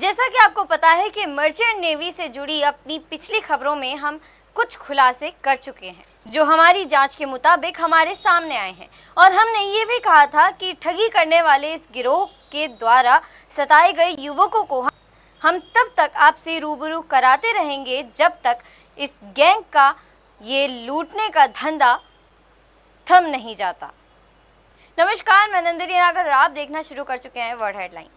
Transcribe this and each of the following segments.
जैसा कि आपको पता है कि मर्चेंट नेवी से जुड़ी अपनी पिछली खबरों में हम कुछ खुलासे कर चुके हैं जो हमारी जांच के मुताबिक हमारे सामने आए हैं। और हमने ये भी कहा था कि ठगी करने वाले इस गिरोह के द्वारा सताए गए युवकों को हम तब तक आपसे रूबरू कराते रहेंगे जब तक इस गैंग का ये लूटने का धंधा थम नहीं जाता। नमस्कार, मैं नंदिनी नागर, आप देखना शुरू कर चुके हैं वर्ल्ड हेडलाइन।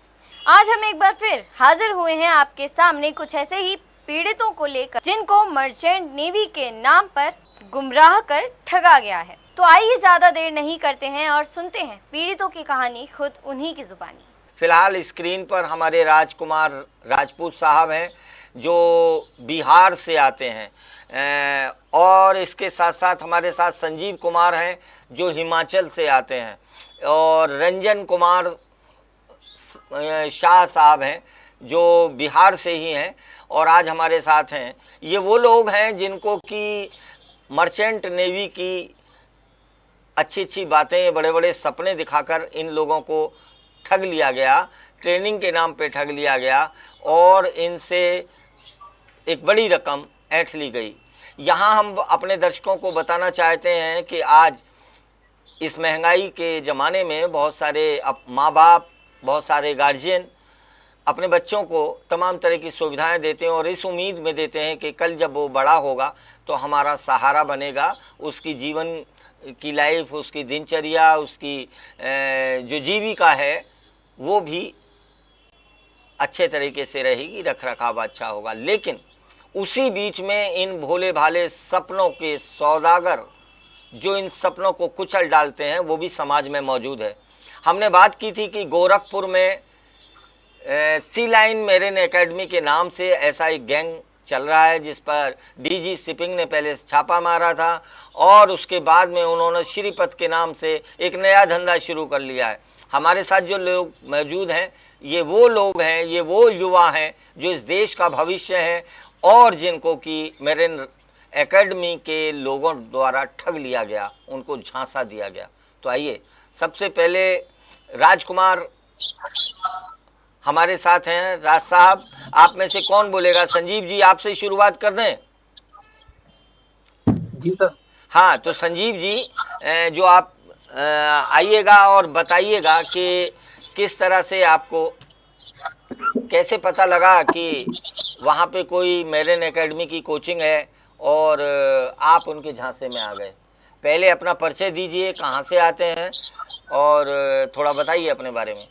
आज हम एक बार फिर हाजिर हुए हैं आपके सामने कुछ ऐसे ही पीड़ितों को लेकर जिनको मर्चेंट नेवी के नाम पर गुमराह कर ठगा गया है। तो आइए ज्यादा देर नहीं करते हैं और सुनते हैं पीड़ितों की कहानी खुद उन्हीं की जुबानी। फिलहाल स्क्रीन पर हमारे राजकुमार राजपूत साहब हैं जो बिहार से आते हैं और इसके साथ साथ हमारे साथ संजीव कुमार हैं जो हिमाचल से आते हैं और रंजन कुमार शाह साहब हैं जो बिहार से ही हैं और आज हमारे साथ हैं। ये वो लोग हैं जिनको कि मर्चेंट नेवी की अच्छी अच्छी बातें, बड़े बड़े सपने दिखाकर इन लोगों को ठग लिया गया, ट्रेनिंग के नाम पे ठग लिया गया और इनसे एक बड़ी रकम ऐंठ ली गई। यहाँ हम अपने दर्शकों को बताना चाहते हैं कि आज इस महंगाई के ज़माने में बहुत सारे माँ बाप, बहुत सारे गार्जियन अपने बच्चों को तमाम तरह की सुविधाएं देते हैं और इस उम्मीद में देते हैं कि कल जब वो बड़ा होगा तो हमारा सहारा बनेगा, उसकी जीवन की लाइफ, उसकी दिनचर्या, उसकी जो जीविका है वो भी अच्छे तरीके से रहेगी, रख रखाव अच्छा होगा। लेकिन उसी बीच में इन भोले भाले सपनों के सौदागर जो इन सपनों को कुचल डालते हैं वो भी समाज में मौजूद है। हमने बात की थी कि गोरखपुर में सी लाइन मेरिन एकेडमी के नाम से ऐसा एक गैंग चल रहा है जिस पर डीजी शिपिंग ने पहले छापा मारा था और उसके बाद में उन्होंने श्रीपत के नाम से एक नया धंधा शुरू कर लिया है। हमारे साथ जो लोग मौजूद हैं ये वो लोग हैं, ये वो युवा हैं जो इस देश का भविष्य है और जिनको कि मेरिन एकेडमी के लोगों द्वारा ठग लिया गया, उनको झांसा दिया गया। तो आइए सबसे पहले राजकुमार हमारे साथ हैं। राज साहब, आप में से कौन बोलेगा? संजीव जी आपसे शुरुआत कर दें। जी सर। हाँ, तो संजीव जी जो आप आइएगा और बताइएगा कि किस तरह से आपको कैसे पता लगा कि वहाँ पे कोई मेरिन एकेडमी की कोचिंग है और आप उनके झांसे में आ गए। पहले अपना परिचय दीजिए, कहाँ से आते हैं और थोड़ा बताइए अपने बारे में।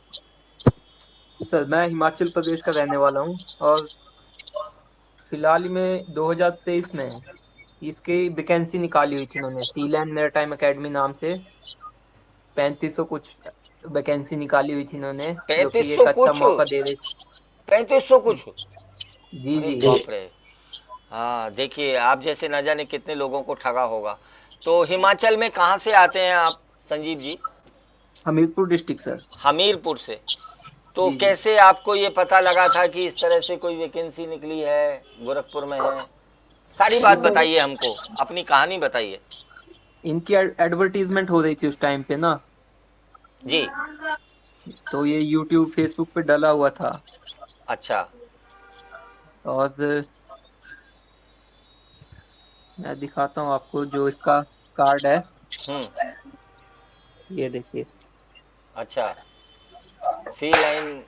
सर, मैं हिमाचल प्रदेश का रहने वाला हूँ और फिलहाल में 2023 में इसकी वैकेंसी निकाली हुई थी इन्होंने, सी लैंड मैरीटाइम एकेडमी नाम से 3500 कुछ वैकेंसी निकाली हुई थी इन्होंने, जो कि एक अच्छा मौका दे रही। 3500 कुछ? जी जी। बाप रे। हाँ, देखिए आप जैसे न जाने कितने लोगों को ठगा होगा। तो हिमाचल में कहाँ से आते हैं आप संजीव जी? Hamirpur district sir. हमीरपुर से। तो जी, कैसे आपको ये पता लगा था कि इस तरह से कोई वैकेंसी निकली है, गोरखपुर में है? सारी बात बताइए हमको, अपनी कहानी बताइए। इनकी एडवर्टीजमेंट हो रही थी उस टाइम पे ना जी। तो ये यूट्यूब फेसबुक पे डला हुआ था। अच्छा। और मैं दिखाता हूँ आपको जो इसका कार्ड है, ये देखिए। अच्छा, सी लाइन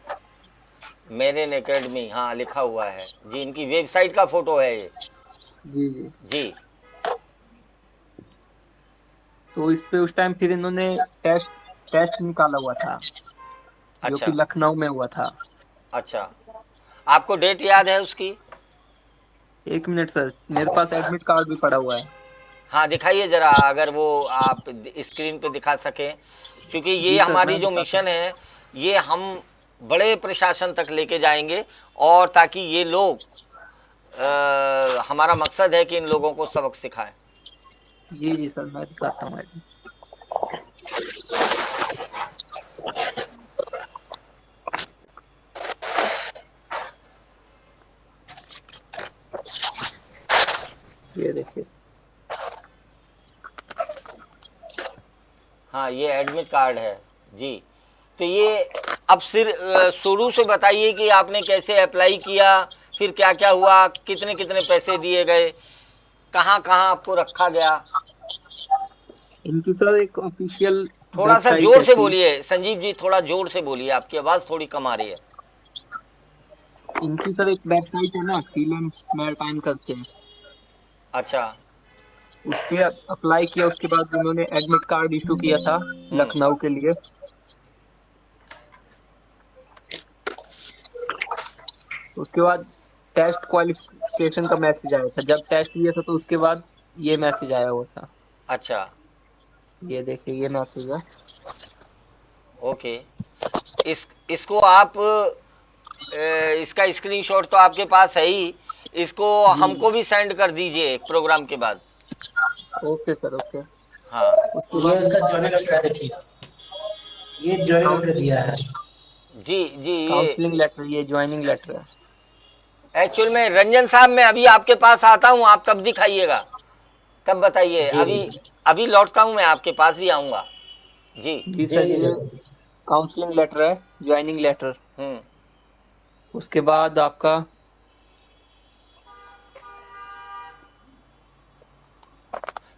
मेरिन एकेडमी, हाँ लिखा हुआ है जी, इनकी वेबसाइट का फोटो है ये। जी जी जी। तो इस पे उस टाइम फिर इन्होंने टेस्ट निकाला हुआ था, जो अच्छा। कि लखनऊ में हुआ था। अच्छा, आपको डेट याद है उसकी? एक मिनट सर, मेरे पास एडमिट कार्ड भी पड़ा हुआ है। हाँ दिखाइए जरा, अगर वो आप स्क्रीन पे दिखा सकें, क्योंकि ये जी सर, हमारी मैं जो दिखाता मिशन है ये हम बड़े प्रशासन तक लेके जाएंगे और ताकि ये लोग हमारा मकसद है कि इन लोगों को सबक सिखाएं। हूँ। जी जी सर, मैं दिखाता हूँ। ये देखिए। हाँ, ये एडमिट कार्ड है जी। तो ये अब सिर शुरू से बताइए कि आपने कैसे अप्लाई किया, फिर क्या क्या हुआ, कितने कितने पैसे दिए गए, कहाँ कहाँ आपको रखा गया। इनकी सर एक ऑफिशियल थोड़ा सा वेबसाइट जोर है से थी। बोलिए संजीव जी, थोड़ा जोर से बोलिए, आपकी आवाज़ थोड़ी कम आ रही है। इनकी सर एक वेबसाइट है ना, सीलन मैरिटाइम करके, अच्छा। उस पे अप्लाई किया। उसके बाद उन्होंने एडमिट कार्ड इशू किया था लखनऊ के लिए। उसके बाद टेस्ट क्वालिफिकेशन का मैसेज आया था। जब टेस्ट लिया था तो उसके बाद ये मैसेज आया हुआ था। अच्छा। ये देखिए, ये मैसेज है। ओके। इसको आप इसका स्क्रीनशॉट तो आपके पास है ही, इसको जी हमको भी सेंड कर दीजिए प्रोग्राम के बाद। Okay sir, okay. हाँ उसके ये बाद उसका ज्वाइनिंग लेटर है, देखिए ये ज्वाइनिंग लेटर दिया है। जी जी। ये काउंसलिंग लेटर, ये ज्वाइनिंग लेटर है। एक्चुअल में रंजन साहब, मैं अभी आपके पास आता हूँ, आप तब दिखाइएगा, तब बताइए। जी अभी अभी लौटता हूँ, मैं आपके पास भी आऊँगा। जी जी सर, जी ये काउंसलिंग लेटर है, ज्वाइनिंग लेटर। हम्म। उसके बाद आपका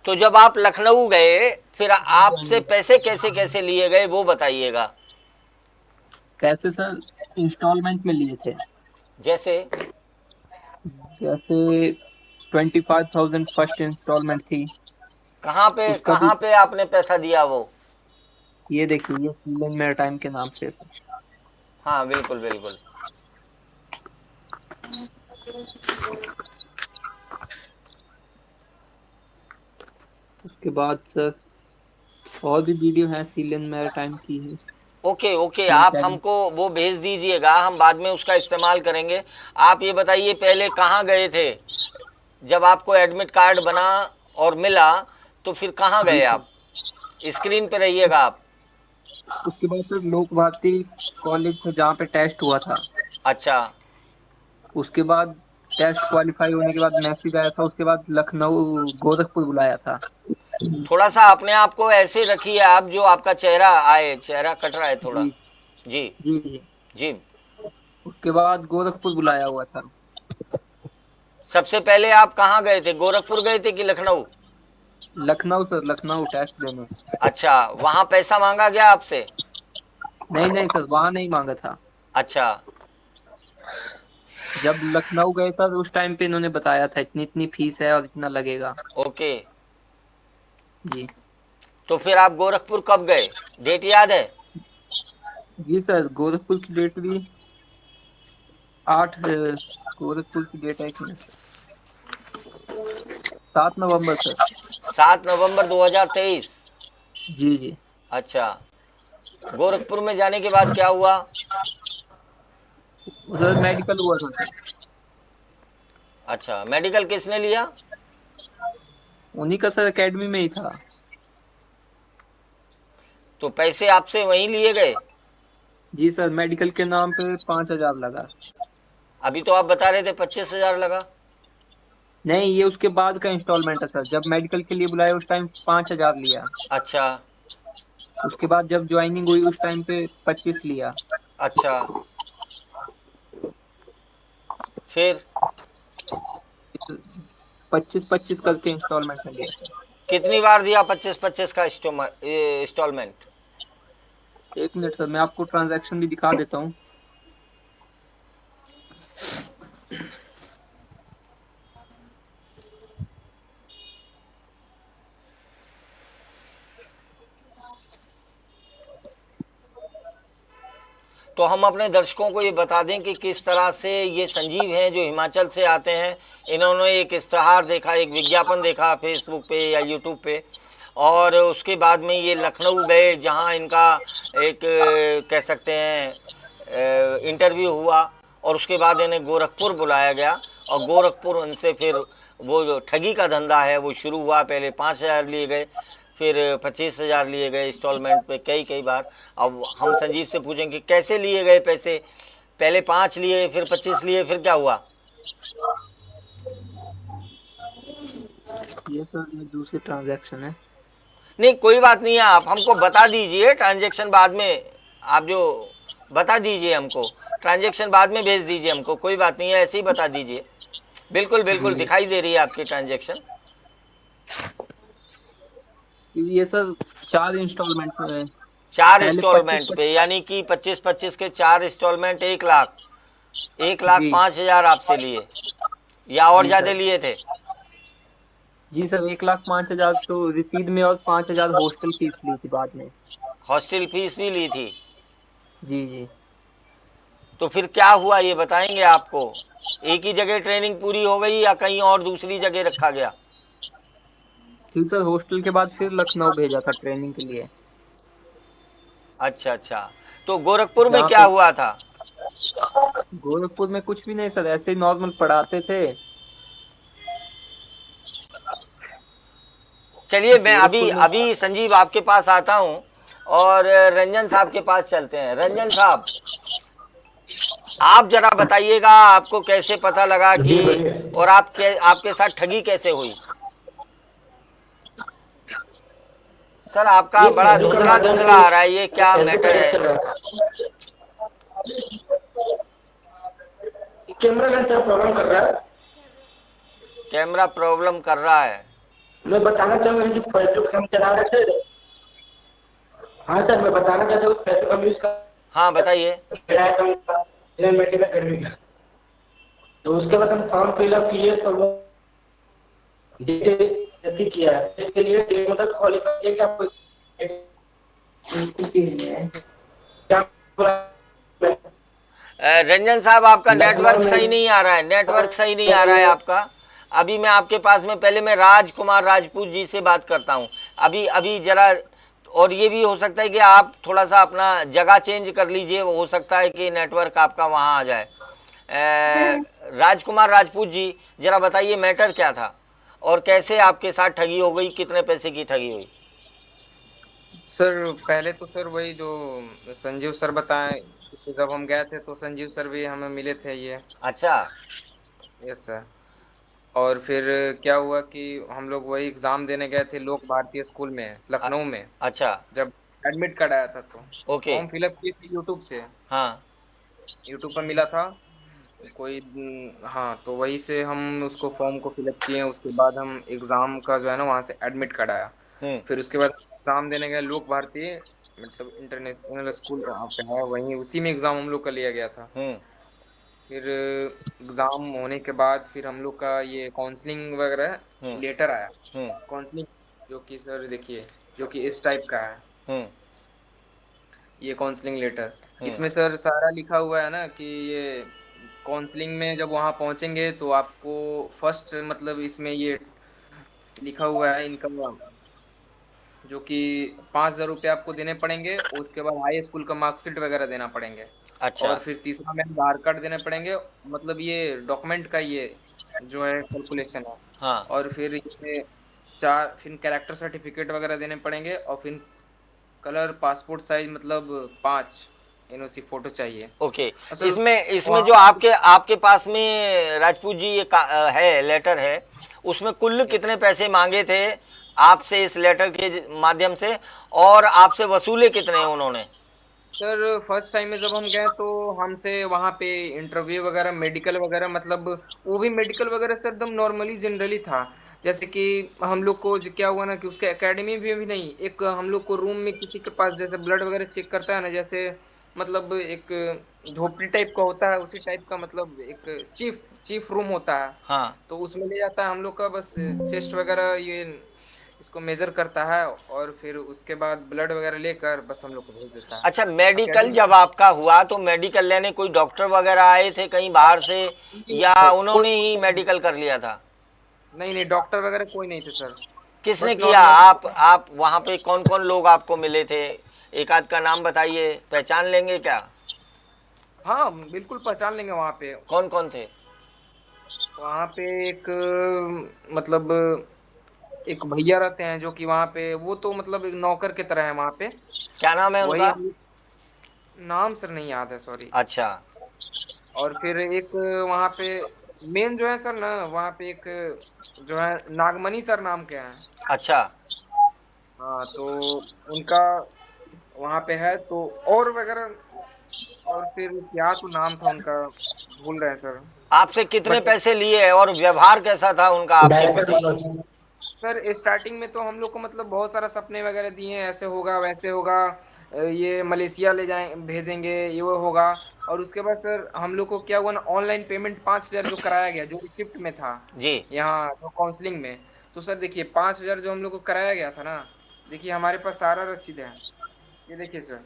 तो जब आप लखनऊ गए, फिर आपसे पैसे कैसे कैसे लिए गए वो बताइएगा। पैसे सर इंस्टॉलमेंट में लिए थे। जैसे जैसे 25,000 फर्स्ट इंस्टॉलमेंट थी। उसका भी कहाँ पे आपने पैसा दिया वो। ये देखिए, ये सीलन मैरिटाइम के नाम से। हाँ बिल्कुल बिल्कुल। उसके बाद सर और भी वीडियो है सीलन मैरिटाइम की है। ओके ओके, आप हमको वो भेज दीजिएगा, हम बाद में उसका इस्तेमाल करेंगे। आप ये बताइए, पहले कहाँ गए थे जब आपको एडमिट कार्ड बना और मिला, तो फिर कहाँ गए आप। स्क्रीन पे रहिएगा आप। उसके बाद सर लोक भारती कॉलेज में जहाँ पे टेस्ट हुआ था। अच्छा। उसके बाद टेस्ट क्वालिफाई होने के बाद मैसेज आया था। उसके बाद लखनऊ गोरखपुर बुलाया था। थोड़ा सा अपने आप को ऐसे रखिए आप, जो आपका चेहरा आए, चेहरा कट रहा है थोड़ा। जी जी जी जी। जी। उसके बाद गोरखपुर बुलाया हुआ था। सबसे पहले आप कहाँ गए थे, गोरखपुर गए थे कि लखनऊ। लखनऊ सर, लखनऊ टेस्ट देने। अच्छा, वहाँ पैसा मांगा गया आपसे। नहीं नहीं सर, वहाँ नहीं मांगा था। अच्छा। जब लखनऊ गए था तो उस टाइम पे इन्होंने बताया था इतनी इतनी फीस है और इतना लगेगा। ओके। जी तो फिर आप गोरखपुर कब गए, डेट याद है। जी सर, गोरखपुर की डेट भी गोरखपुर की डेट है कि 7 नवंबर सर। 7 नवंबर 2023। जी जी। अच्छा। गोरखपुर में जाने के बाद क्या हुआ। उधर मेडिकल हुआ था सर। अच्छा, मेडिकल किसने लिया। उन्हीं का सर, एकेडमी में ही था। तो पैसे आपसे वहीं लिए गए। जी सर, मेडिकल के नाम पे 5,000 लगा। अभी तो आप बता रहे थे 25,000 लगा। नहीं, ये उसके बाद का इंस्टॉलमेंट है सर। जब मेडिकल के लिए बुलाया उस टाइम 5,000 लिया। अच्छा। उसके बाद जब ज्वाइनिंग हुई उस टाइम पे 25 लिया। अच्छा। फिर 25-25 करके इंस्टॉलमेंट में लिया। कितनी बार दिया 25-25 का इंस्टॉलमेंट। एक मिनट सर, मैं आपको ट्रांजैक्शन भी दिखा देता हूँ। तो हम अपने दर्शकों को ये बता दें कि किस तरह से ये संजीव हैं जो हिमाचल से आते हैं। इन्होंने एक इश्तहार देखा, एक विज्ञापन देखा फेसबुक पे या यूट्यूब पे, और उसके बाद में ये लखनऊ गए, जहां इनका एक कह सकते हैं इंटरव्यू हुआ, और उसके बाद इन्हें गोरखपुर बुलाया गया, और गोरखपुर उनसे फिर वो जो ठगी का धंधा है वो शुरू हुआ। पहले 5,000 लिए गए, फिर 25,000 लिए गए इंस्टॉलमेंट पे कई कई बार। अब हम संजीव से पूछेंगे कैसे लिए गए पैसे। पहले 5 लिए, फिर 25 लिए, फिर क्या हुआ। ये सर, ये दूसरी ट्रांजैक्शन है। नहीं कोई बात नहीं है, आप हमको बता दीजिए, ट्रांजैक्शन बाद में आप जो बता दीजिए हमको, ट्रांजैक्शन बाद में भेज दीजिए हमको, कोई बात नहीं है, ऐसे ही बता दीजिए। बिल्कुल बिल्कुल दिखाई दे रही है आपकी ट्रांजैक्शन। ये सर 4 इंस्टॉलमेंट में है। 4 पहले इंस्टॉलमेंट 25 पे, यानी कि 25-25 के 4 इंस्टॉलमेंट, 1 लाख, 1,05,000 आपसे लिए या और जी ज़्यादा सर। लिए थे? जी सर, 1,05,000 तो रसीद में और 5,000 हॉस्टल फीस ली थी बाद में। हॉस्टल फीस भी ली थी? जी जी। तो फिर क्या हुआ ये बताएंगे आपको? एक ही जगह ट्रेनिंग पूरी हो गई या कहीं और दूसरी जगह रखा गया? फिर सर हॉस्टल के बाद फिर लखनऊ भेजा था ट्रेनिंग के लिए। अच्छा अच्छा, तो गोरखपुर में जहाँ क्या पे हुआ था? गोरखपुर में कुछ भी नहीं सर, ऐसे ही नॉर्मल पढ़ाते थे। चलिए मैं अभी गोरखपुर में अभी संजीव आपके पास आता हूँ और रंजन साहब के पास चलते हैं। रंजन साहब, आप जरा बताइएगा आपको कैसे पता लगा कि, जी बोलिए। और आपके साथ ठगी कैसे हुई? सर आपका ये बड़ा फेसबुक के धुंधला माध्यम धुंधला से आ रहा है, ये क्या फेसबुक मैटर पे है? चल रहा है। कैमरा का क्या प्रॉब्लम कर रहा है? कैमरा प्रॉब्लम कर रहा है? मैं बताना चाहूँगा कि फेसबुक हम चला रहे थे। हाँ सर, मैं बताना चाहता हूँ फेसबुक हम यूज हाँ बताइए। मेडिकल करने का। तो उसके बाद हम फॉर्म फिलअप किए तो वो जैसे किया है इसके लिए मतलब क्वालिफाई किया कि आपको क्या रंजन साहब आपका नेटवर्क लखनऊ सही में नहीं आ रहा है, नेटवर्क सही नहीं आ रहा है आपका। अभी मैं आपके पास में, पहले मैं राजकुमार राजपूत जी से बात करता हूँ अभी अभी जरा। और ये भी हो सकता है कि आप थोड़ा सा अपना जगह चेंज कर लीजिए, हो सकता है कि नेटवर्क आपका वहाँ आ जाए। राजकुमार राजपूत जी, जरा बताइए मैटर क्या था और कैसे आपके साथ ठगी हो गई, कितने पैसे की ठगी हुई? सर पहले तो सर वही जो संजीव सर बताएं कि जब हम गए थे तो संजीव सर भी हमें मिले थे ये। अच्छा। Yes sir. और फिर क्या हुआ कि हम लोग वही एग्ज़ाम देने गए थे लोक भारतीय स्कूल में अ- लखनऊ में। अच्छा। जब एडमिट कार्ड आया था तो ओके। फॉर्म फिलअप किए थे यूट्यूब से। हाँ। यूट्यूब पर मिला था कोई हाँ, तो वहीं से हम उसको फॉर्म को फिलअप किए। उसके बाद हम एग्ज़ाम का जो है ना वहाँ से एडमिट कार्ड आया। हम्म। फिर उसके बाद एग्ज़ाम देने गए लोक भारतीय, मतलब इंटरनेशनल स्कूल वहाँ पे है, वहीं उसी में एग्ज़ाम हम लोग का लिया गया था। हम्म। फिर एग्ज़ाम होने के बाद फिर हम लोग का ये काउंसलिंग वगैरह हम्म। लेटर आया। हम्म। काउंसलिंग जो कि सर देखिए, जो कि इस टाइप का है हम्म। ये काउंसलिंग लेटर। हम्म। इसमें सर सारा लिखा हुआ है ना कि ये काउंसलिंग में जब वहाँ पहुँचेंगे तो आपको फर्स्ट मतलब इसमें ये लिखा हुआ है इनकम, जो कि 5,000 रुपये आपको देने पड़ेंगे। उसके बाद हाई स्कूल का मार्कशीट वगैरह देना पड़ेंगे। अच्छा। और फिर तीसरा में आधार कार्ड देने पड़ेंगे, मतलब ये डॉक्यूमेंट का ये जो है कैलकुलेशन है। हाँ। और फिर ये चार फिर कैरेक्टर सर्टिफिकेट वगैरह देने पड़ेंगे। और फिर कलर पासपोर्ट साइज मतलब 5 एनओसी फोटो चाहिए। ओके। असल इसमें इसमें वहाँ जो आपके आपके पास में राजपूत जी ये है लेटर है, उसमें कुल कितने पैसे मांगे थे आपसे इस लेटर के माध्यम से, और आपसे वसूले कितने उन्होंने? सर फर्स्ट टाइम में जब हम गए तो हमसे वहाँ पे इंटरव्यू वगैरह मेडिकल वगैरह, मतलब वो भी मेडिकल वगैरह सर एकदम नॉर्मली जनरली था। जैसे कि हम लोग को क्या हुआ ना कि उसके एकेडमी भी नहीं, एक हम लोग को रूम में किसी के पास जैसे ब्लड वगैरह चेक करता है ना, जैसे मतलब एक झोपड़ी टाइप का होता है उसी टाइप का, मतलब एक चीफ चीफ रूम होता है। हाँ। तो उसमें ले जाता है हम लोग का, बस चेस्ट वगैरह ये इसको मेजर करता है और फिर उसके बाद ब्लड वगैरह लेकर बस हम लोग को भेज देता है अच्छा, मेडिकल अकेडमी। जब आपका हुआ तो मेडिकल लेने कोई डॉक्टर वगैरह आए थे कहीं बाहर से, या कोई उन्होंने ही मेडिकल कर लिया था? नहीं नहीं, डॉक्टर वगैरह कोई नहीं थे सर। किसने बस किया? नॉर्मल। आप वहाँ पे कौन कौन लोग आपको मिले थे? एक आध का नाम बताइए, पहचान लेंगे क्या? हाँ बिल्कुल पहचान लेंगे। वहाँ पे कौन कौन थे? वहाँ पे एक मतलब एक भैया रहते हैं जो कि वहाँ पे, वो तो मतलब एक नौकर की तरह है वहाँ पे। क्या नाम है वही उनका? नाम सर नहीं याद है, सॉरी। अच्छा। और फिर एक वहाँ पे मेन जो है सर ना, वहाँ पे एक जो है नागमणि सर नाम के हैं। अच्छा। हाँ तो उनका वहाँ पे है तो और वगैरह और फिर क्या तो नाम था उनका, भूल रहे हैं सर। आपसे कितने बट पैसे लिए और व्यवहार कैसा था उनका आपके डायरेक्टर प्रति? मनोज। सर स्टार्टिंग में तो हम लोग को मतलब बहुत सारा सपने वगैरह दिए, ऐसे होगा वैसे होगा, ये मलेशिया ले जाए भेजेंगे, ये वो होगा। और उसके बाद सर हम लोग को क्या हुआ ना, ऑनलाइन पेमेंट 5,000 जो कराया गया, जो रिसिप्ट में था जी। यहाँ जो काउंसलिंग में। तो सर देखिए 5,000 जो हम लोग को कराया गया था ना, देखिए हमारे पास सारा रसीद है। ये देखिए सर,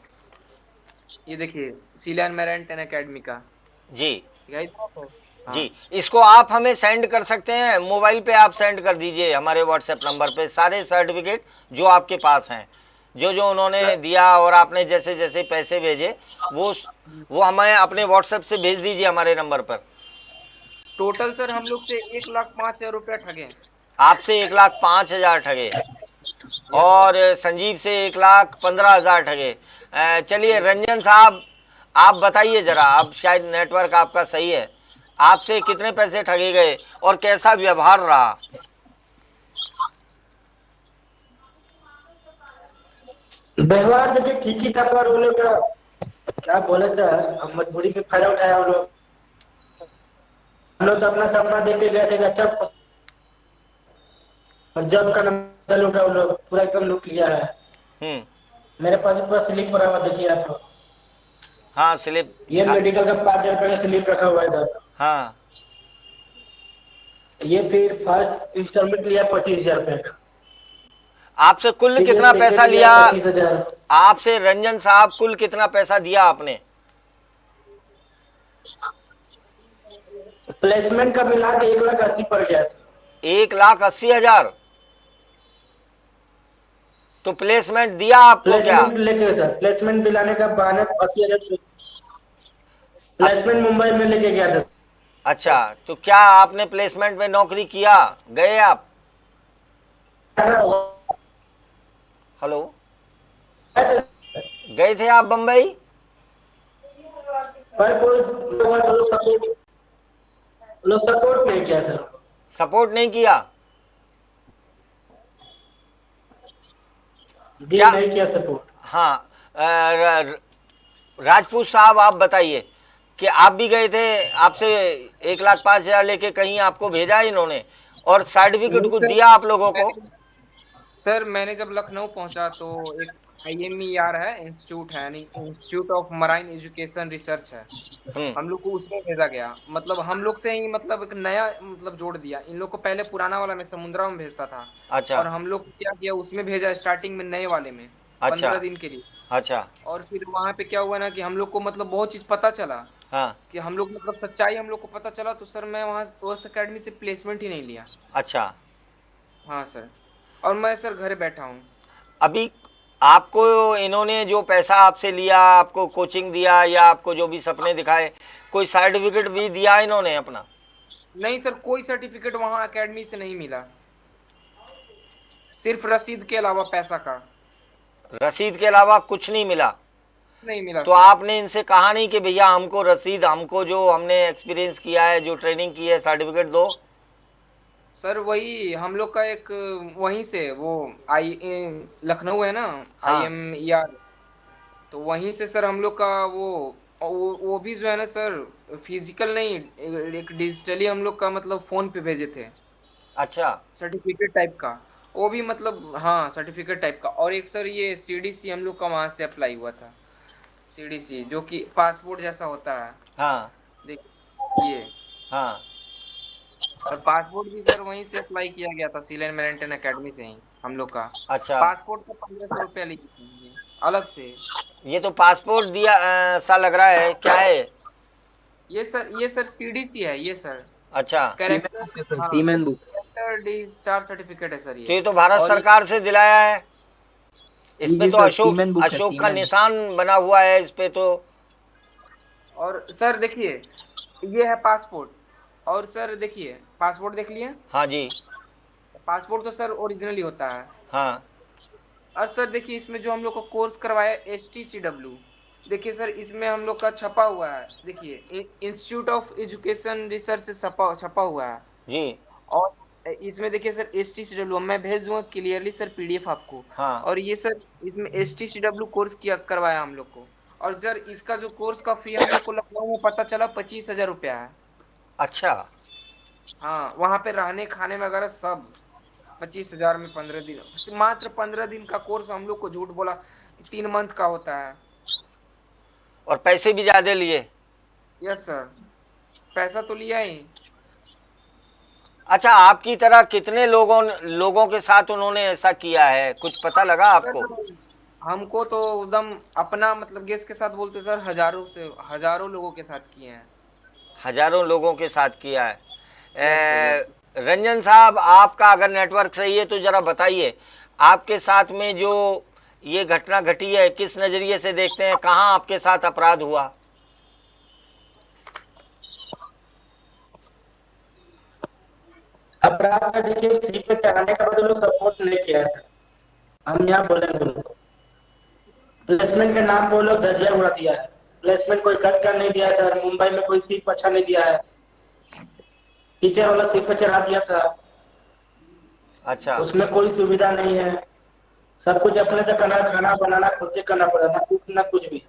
ये देखिए सीलैंड मैरिटाइम एकेडमी का, जी। दिखाई दे रहा है सर? हाँ जी, इसको आप हमें सेंड कर सकते हैं मोबाइल पे, आप सेंड कर दीजिए हमारे व्हाट्सएप नंबर पे सारे सर्टिफिकेट जो आपके पास हैं, जो जो उन्होंने सर। दिया और आपने जैसे जैसे पैसे भेजे वो हमें अपने व्हाट्सएप से भेज दीजिए हमारे नंबर पर। टोटल सर हम लोग से 1,05,000 रुपया ठगे। आपसे 1,05,000 ठगे यस सर। और संजीव से 1,15,000 ठगे। चलिए रंजन साहब, आप बताइए ज़रा, अब शायद नेटवर्क आपका सही है, आपसे कितने पैसे ठगे गए और कैसा व्यवहार रहा? व्यवहार देखिए ठीक ही था, पर वो लोग क्या बोले सर, हम मजबूरी में फायदा उठाया वो लोग। हम लोग तो अपना सपना देख के गए थे कि अच्छा, और जब का नंबर लूटा वो लोग पूरा एकदम लूट लिया है। मेरे पास भी पूरा स्लिप पड़ा हुआ, देखिए आप। हाँ स्लिप ये मेडिकल का 5,000 रुपये का स्लिप रखा हुआ है इधर। हाँ। ये फिर फर्स्ट इंस्टॉलमेंट लिया 25,000 रुपये का। आपसे कुल फिर ये कितना सेकंड पैसा लिया? 25,000। आपसे रंजन साहब कुल कितना पैसा दिया आपने? प्लेसमेंट का मिला के 1,80,000 पड़ गया। 1,80,000? तो प्लेसमेंट दिया आपको क्या? प्लेसमेंट लेके सर, प्लेसमेंट दिलाने का बहाने 80,000 प्लेसमेंट मुंबई में लेके गया था। अच्छा, तो क्या आपने प्लेसमेंट में नौकरी किया? गए आप? हेलो, गए थे आप बम्बई? पर कोई लोग सपोर्ट नहीं किया सर। सपोर्ट नहीं किया? जी क्या? नहीं किया सपोर्ट। हाँ। राजपूत साहब आप बताइए कि आप भी गए थे, आपसे 1,05,000 लेके कहीं आपको भेजा इन्होंने और सर्टिफिकेट को दिया आप लोगों को? सर मैंने जब लखनऊ पहुंचा तो एक IMER है, इंस्टीट्यूट है, यानी institute of marine education research है, हम लोग को उसमें भेजा गया। मतलब हम लोग से ही मतलब एक नया मतलब जोड़ दिया। इन लोग को पहले पुराना वाला में समुद्रा में भेजता था। अच्छा। और हम लोग क्या किया, उसमें भेजा स्टार्टिंग में नए वाले में अच्छा। 15 दिन के लिए। अच्छा। और फिर वहां पे क्या हुआ ना कि हम लोग को मतलब बहुत चीज पता चला, हाँ। कि हम लोग मतलब सच्चाई हम लोग को पता चला। तो सर मैं वहाँ उस अकेडमी से प्लेसमेंट ही नहीं लिया। अच्छा। हाँ सर, और मैं सर घर बैठा हूँ अभी आपको इन्होंने जो पैसा आपसे लिया, आपको कोचिंग दिया या आपको जो भी सपने दिखाए, कोई सर्टिफिकेट भी दिया इन्होंने अपना? नहीं सर, कोई सर्टिफिकेट वहाँ एकेडमी से नहीं मिला, सिर्फ रसीद के अलावा पैसा का। रसीद के अलावा कुछ नहीं मिला? नहीं मिला तो सर। आपने इनसे कहा नहीं कि भैया हमको रसीद, हमको जो हमने एक्सपीरियंस किया है, जो ट्रेनिंग की है, सर्टिफिकेट दो? सर वही हम लोग का एक वहीं से वो लखनऊ है ना, हाँ। IMER, तो वहीं से सर हम लोग का वो भी जो है ना सर, फिजिकल नहीं, एक डिजिटली हम लोग का मतलब फोन पे भेजे थे अच्छा। सर्टिफिकेट टाइप का। वो भी मतलब हाँ सर्टिफिकेट टाइप का। और एक सर ये CDC हम लोग का वहां से अप्लाई हुआ था, CDC जो कि पासपोर्ट जैसा होता है। हाँ। देखिए ये, हाँ। और पासपोर्ट भी सर वहीं से अप्लाई किया गया था, सीलैंड मैरिटाइम एकेडमी से ही हम लोग का। अच्छा। पासपोर्ट का 1,500 रुपया लिए अलग से। ये तो पासपोर्ट दिया सा लग रहा है, क्या है? ये सर CDC है ये सर। अच्छा। कैरेक्टर, हाँ, सीमेन बुक। कैरेक्टर डिस्चार्ज सर्टिफिकेट है सर तो ये। ये तो भारत और सरकार से दिलाया है, इस जी पे जी तो सर, अशोक सीमेन बुक है, अशोक का सीमेन। निशान बना हुआ है इस पे तो। और सर देखिए ये है पासपोर्ट। और सर देखिए पासपोर्ट देख लिए, हाँ जी। पासपोर्ट तो सर ओरिजिनली होता है। हाँ। और सर देखिए इसमें जो हम लोग को कोर्स करवाया STCW, देखिए सर इसमें हम लोग का छपा हुआ है, देखिए इंस्टीट्यूट ऑफ एजुकेशन रिसर्च से छपा हुआ है जी। और इसमें देखिए सर STCW मैं भेज दूंगा क्लियरली सर PDF आपको। हाँ। और ये सर इसमें STCW कोर्स किया करवाया हम लोग को। और सर इसका जो कोर्स का फी हम लोग को लखनऊ में पता चला 25,000 रुपया है। अच्छा, हाँ, वहाँ पे रहने खाने वगैरह सब 25,000 में 15 दिन, मात्र 15 दिन का कोर्स हम लोग को झूठ बोला कि 3 मंथ का होता है। और पैसे भी ज्यादा लिए। यस सर, पैसा तो लिया ही। अच्छा, आपकी तरह कितने लोगों के साथ उन्होंने ऐसा किया है, कुछ पता लगा आपको? सर, हमको तो एकदम अपना मतलब गेस के साथ बोलते सर, हजारों लोगों के साथ किए हैं। हजारों लोगों के साथ किया है। Yes sir, yes. रंजन साहब, आपका अगर नेटवर्क सही है तो जरा बताइए, आपके साथ में जो ये घटना घटी है किस नजरिए से देखते हैं, कहाँ आपके साथ अपराध हुआ? अपराध का देखिए, सीट पे चढ़ाने का मतलब लोग सपोर्ट नहीं किया था। हम यहाँ बोलेंगे उनको, प्लेसमेंट के नाम पे वो लोग धज्जियां उड़ा दिया है। प्लेसमेंट कोई कट कर नहीं दिया है सर, मुंबई में कोई सीट अच्छा नहीं दिया है, टीचर वाला सीट पे चढ़ा दिया था। अच्छा, उसमें कोई सुविधा नहीं है, सब कुछ अपने से करना, खाना बनाना खुद से करना पड़ा, ना कुछ भी।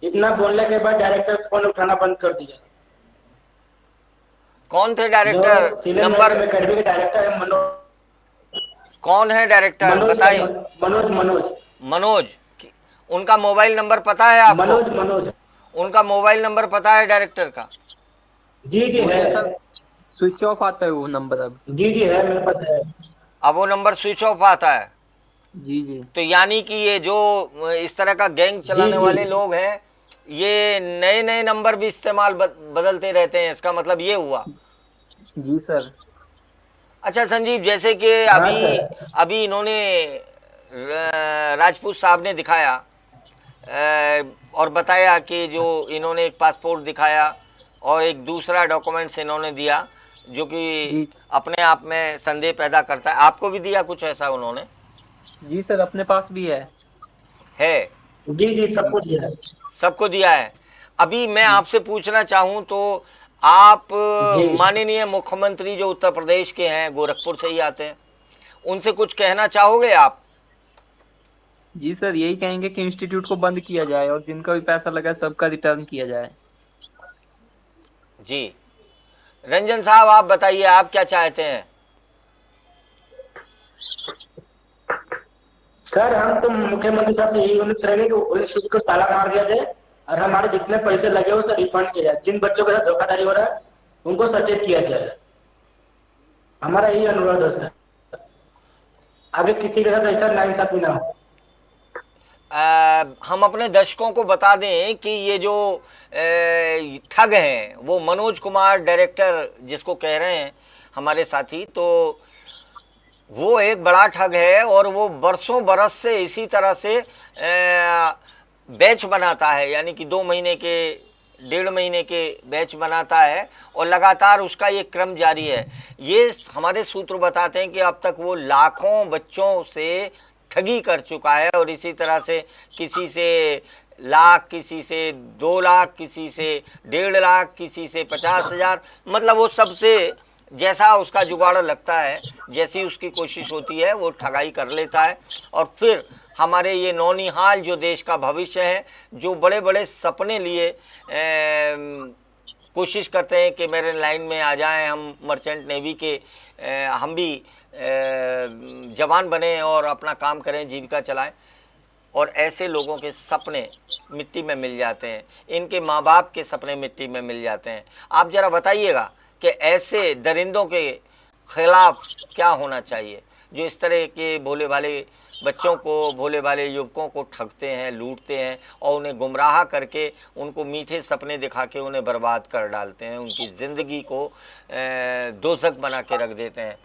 इतना बोलने के बाद डायरेक्टर फोन उठाना बंद कर दिया। कौन थे डायरेक्टर? नंबर अकेडमी के डायरेक्टर है मनोज। कौन है डायरेक्टर, बताइए। मनोज मनोज, उनका मोबाइल नंबर पता है आपको? मनोज उनका मोबाइल नंबर पता है डायरेक्टर का? जी है सर, स्विच ऑफ आता है वो नंबर अब। जी है, मेरे पास है। अब वो नंबर स्विच ऑफ आता है? जी। तो यानी कि ये जो इस तरह का गैंग चलाने वाले लोग हैं, ये नए नए नंबर भी इस्तेमाल बदलते रहते हैं, इसका मतलब ये हुआ? जी सर। अच्छा संजीव, जैसे कि अभी इन्होंने राजपूत साहब ने दिखाया और बताया कि जो इन्होंने एक पासपोर्ट दिखाया और एक दूसरा डॉक्यूमेंट्स इन्होंने दिया जो कि अपने आप में संदेह पैदा करता है। आपको भी दिया कुछ ऐसा उन्होंने? जी सर, अपने पास भी है। जी सबको दिया है। सबको दिया है। अभी मैं आपसे पूछना चाहूं तो आप माननीय मुख्यमंत्री जो उत्तर प्रदेश के हैं, गोरखपुर से ही आते हैं, उनसे कुछ कहना चाहोगे आप? जी सर, यही कहेंगे कि इंस्टीट्यूट को बंद किया जाए और जिनका भी पैसा लगा है सबका रिटर्न किया जाए। जी, रंजन साहब आप बताइए, आप क्या चाहते हैं? सर हम तो मुख्यमंत्री साहब से यही उम्मीद करेंगे कि इंस्टीट्यूट को ताला मार दिया जाए और हमारे जितने पैसे लगे हो उसे रिफंड किया जाए। जिन बच्चों के साथ धोखाधड़ी हो रहा है उनको सचेत किया जाए, हमारा यही अनुरोध है सर। आगे किसी के साथ ऐसा नाइंसाफी ना हो। हम अपने दर्शकों को बता दें कि ये जो ठग हैं वो मनोज कुमार डायरेक्टर जिसको कह रहे हैं हमारे साथी, तो वो एक बड़ा ठग है और वो बरसों बरस से इसी तरह से बैच बनाता है, यानी कि 2 महीने के 1.5 महीने के बैच बनाता है और लगातार उसका ये क्रम जारी है। ये हमारे सूत्र बताते हैं कि अब तक वो लाखों बच्चों से ठगी कर चुका है और इसी तरह से किसी से लाख, किसी से 2 लाख, किसी से 1.5 लाख, किसी से 50,000, मतलब वो सबसे जैसा उसका जुगाड़ लगता है, जैसी उसकी कोशिश होती है वो ठगाई कर लेता है। और फिर हमारे ये नौनिहाल जो देश का भविष्य है, जो बड़े बड़े सपने लिए कोशिश करते हैं कि मेरे लाइन में आ जाएं, हम मर्चेंट नेवी के हम भी जवान बने और अपना काम करें, जीविका चलाएं, और ऐसे लोगों के सपने मिट्टी में मिल जाते हैं, इनके माँ बाप के सपने मिट्टी में मिल जाते हैं। आप ज़रा बताइएगा कि ऐसे दरिंदों के खिलाफ क्या होना चाहिए जो इस तरह के भोले भाले बच्चों को, भोले भाले युवकों को ठगते हैं, लूटते हैं और उन्हें गुमराह करके उनको मीठे सपने दिखा के उन्हें बर्बाद कर डालते हैं, उनकी ज़िंदगी को दोज़ख बना के रख देते हैं।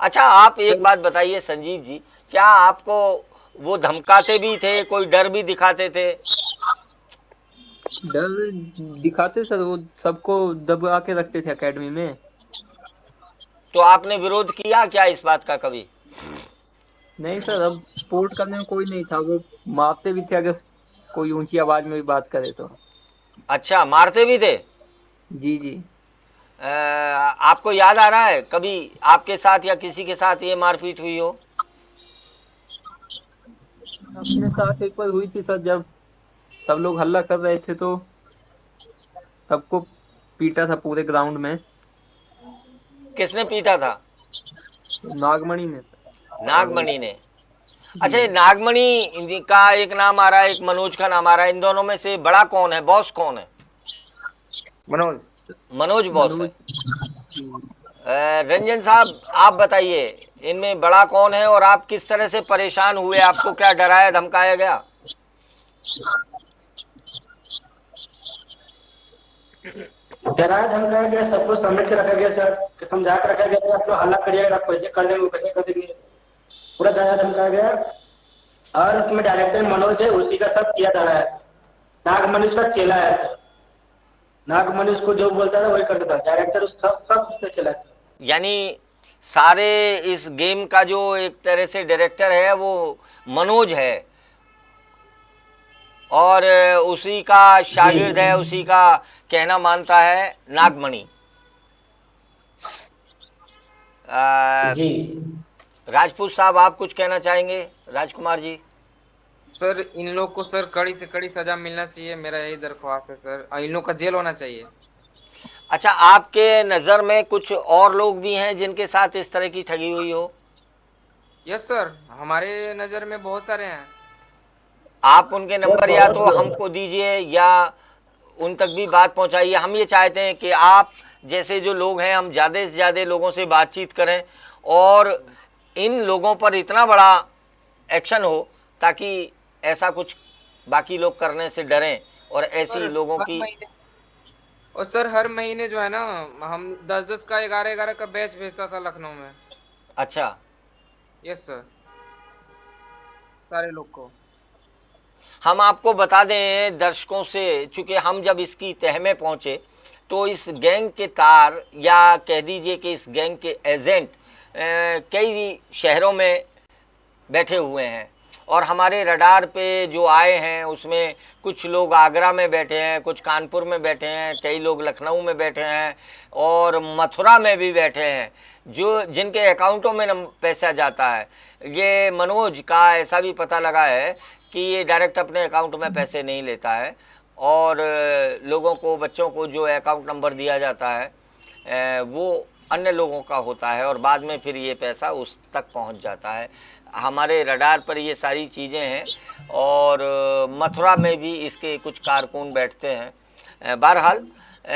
अच्छा, आप एक बात बताइए संजीव जी, क्या आपको वो धमकाते भी थे, कोई डर भी दिखाते थे? डर दिखाते सर, वो सबको दबा के रखते थे एकेडमी में। तो आपने विरोध किया क्या इस बात का कभी? नहीं सर, अब सपोर्ट करने में कोई नहीं था, वो मारते भी थे अगर कोई ऊंची आवाज में भी बात करे तो। अच्छा, मारते भी थे? जी। आपको याद आ रहा है कभी आपके साथ या किसी के साथ ये मारपीट हुई हो? अपने साथ एक बार हुई थी सर, जब सब लोग हल्ला कर रहे थे तो सबको पीटा था पूरे ग्राउंड में। किसने पीटा था? नागमणि ने। नागमणि ने। अच्छा, ये नागमणि का एक नाम आ रहा है, एक मनोज का नाम आ रहा है। इन दोनों में से बड़ा कौन है, बॉस कौन है? मनोज। मनोज बॉस है। मनोज। रंजन साहब, आप बताइए इनमें बड़ा कौन है और आप किस तरह से परेशान हुए? आपको क्या डराया धमकाया गया? डराया धमकाया गया, सब कुछ समझ के रखा गया सर, समझा के रखा गया सर, आप लोग हल्ला करिएगा, आप कैसे कर देंगे, कैसे कर देंगे, पूरा डराया धमकाया गया। और उसमें डायरेक्टर मनोज है, उसी का सब किया जा रहा है। नागमणि का चेला है सर, नागमणि उसको जो बोलता था वही करता था, डायरेक्टर सब उससे चला था। यानी सारे इस गेम का जो एक तरह से डायरेक्टर है वो मनोज है और उसी का शागिर्द है, उसी का कहना मानता है नागमणि। जी राजपूत साहब, आप कुछ कहना चाहेंगे? राजकुमार जी। सर इन लोग को सर कड़ी से कड़ी सजा मिलना चाहिए, मेरा यही दरख्वास्त है सर, इन लोग का जेल होना चाहिए। अच्छा, आपके नज़र में कुछ और लोग भी हैं जिनके साथ इस तरह की ठगी हुई हो? यस सर, हमारे नज़र में बहुत सारे हैं। आप उनके नंबर या तो हमको दीजिए या उन तक भी बात पहुंचाइए। हम ये चाहते हैं कि आप जैसे जो लोग हैं, हम ज़्यादा से ज़्यादा लोगों से बातचीत करें और इन लोगों पर इतना बड़ा एक्शन हो ताकि ऐसा कुछ बाकी लोग करने से डरें और ऐसी लोगों की। और सर हर महीने जो है ना, हम 10-10 का 11-11 का बैच भेजता था लखनऊ में। अच्छा। यस सर, सारे लोग को। हम आपको बता दें दर्शकों से, चूँकि हम जब इसकी तह में पहुँचे तो इस गैंग के तार या कह दीजिए कि इस गैंग के एजेंट कई शहरों में बैठे हुए हैं और हमारे रडार पे जो आए हैं उसमें कुछ लोग आगरा में बैठे हैं, कुछ कानपुर में बैठे हैं, कई लोग लखनऊ में बैठे हैं और मथुरा में भी बैठे हैं, जो जिनके अकाउंटों में पैसा जाता है। ये मनोज का ऐसा भी पता लगा है कि ये डायरेक्ट अपने अकाउंट में पैसे नहीं लेता है और लोगों को, बच्चों को जो अकाउंट नंबर दिया जाता है वो अन्य लोगों का होता है और बाद में फिर ये पैसा उस तक पहुंच जाता है। हमारे रडार पर ये सारी चीज़ें हैं और मथुरा में भी इसके कुछ कारकुन बैठते हैं। बहरहाल,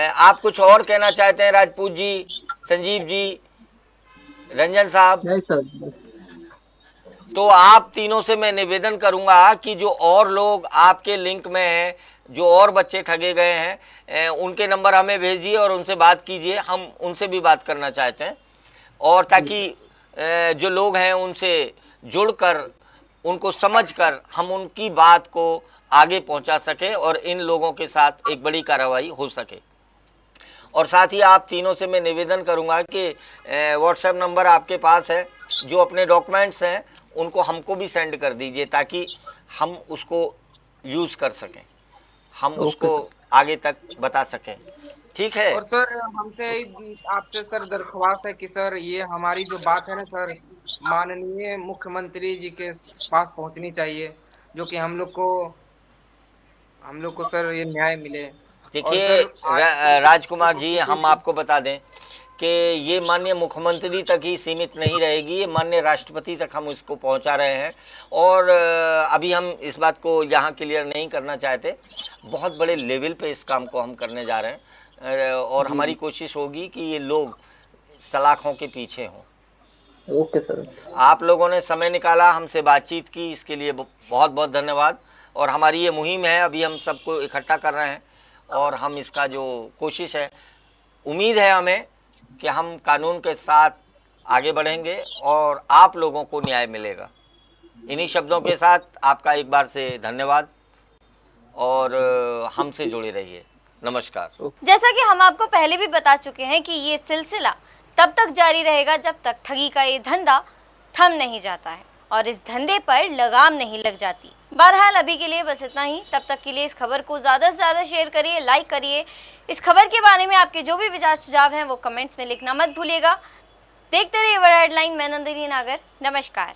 आप कुछ और कहना चाहते हैं राजपूत जी, संजीव जी, रंजन साहब? नहीं सर। तो आप तीनों से मैं निवेदन करूंगा कि जो और लोग आपके लिंक में हैं, जो और बच्चे ठगे गए हैं, उनके नंबर हमें भेजिए और उनसे बात कीजिए। हम उनसे भी बात करना चाहते हैं और ताकि जो लोग हैं उनसे जुड़कर, उनको समझकर हम उनकी बात को आगे पहुंचा सकें और इन लोगों के साथ एक बड़ी कार्रवाई हो सके। और साथ ही आप तीनों से मैं निवेदन करूंगा कि व्हाट्सएप नंबर आपके पास है, जो अपने डॉक्यूमेंट्स हैं उनको हमको भी सेंड कर दीजिए ताकि हम उसको यूज़ कर सकें, हम उसको आगे तक बता सकें। ठीक है? और सर हमसे आपसे सर दरख्वास्त है कि सर ये हमारी जो बात है ना सर, माननीय मुख्यमंत्री जी के पास पहुंचनी चाहिए, जो कि हम लोग को सर ये न्याय मिले। देखिए राजकुमार जी, हम आपको बता दें कि ये माननीय मुख्यमंत्री तक ही सीमित नहीं रहेगी, ये माननीय राष्ट्रपति तक हम इसको पहुंचा रहे हैं और अभी हम इस बात को यहाँ क्लियर नहीं करना चाहते। बहुत बड़े लेवल पे इस काम को हम करने जा रहे हैं और हमारी कोशिश होगी कि ये लोग सलाखों के पीछे हों। Okay sir. आप लोगों ने समय निकाला, हमसे बातचीत की, इसके लिए बहुत बहुत धन्यवाद। और हमारी ये मुहिम है, अभी हम सबको इकट्ठा कर रहे हैं और हम इसका जो कोशिश है, उम्मीद है हमें कि हम कानून के साथ आगे बढ़ेंगे और आप लोगों को न्याय मिलेगा। इन्हीं शब्दों के साथ आपका एक बार से धन्यवाद और हमसे जुड़े रहिए। नमस्कार। जैसा कि हम आपको पहले भी बता चुके हैं कि ये सिलसिला तब तक जारी रहेगा जब तक ठगी का ये धंधा थम नहीं जाता है और इस धंधे पर लगाम नहीं लग जाती। बहरहाल अभी के लिए बस इतना ही। तब तक के लिए इस खबर को ज़्यादा से ज़्यादा शेयर करिए, लाइक करिए। इस खबर के बारे में आपके जो भी विचार सुझाव हैं वो कमेंट्स में लिखना मत भूलिएगा। देखते रहिए वर हेडलाइन। मैं नंदिनी नागर, नमस्कार।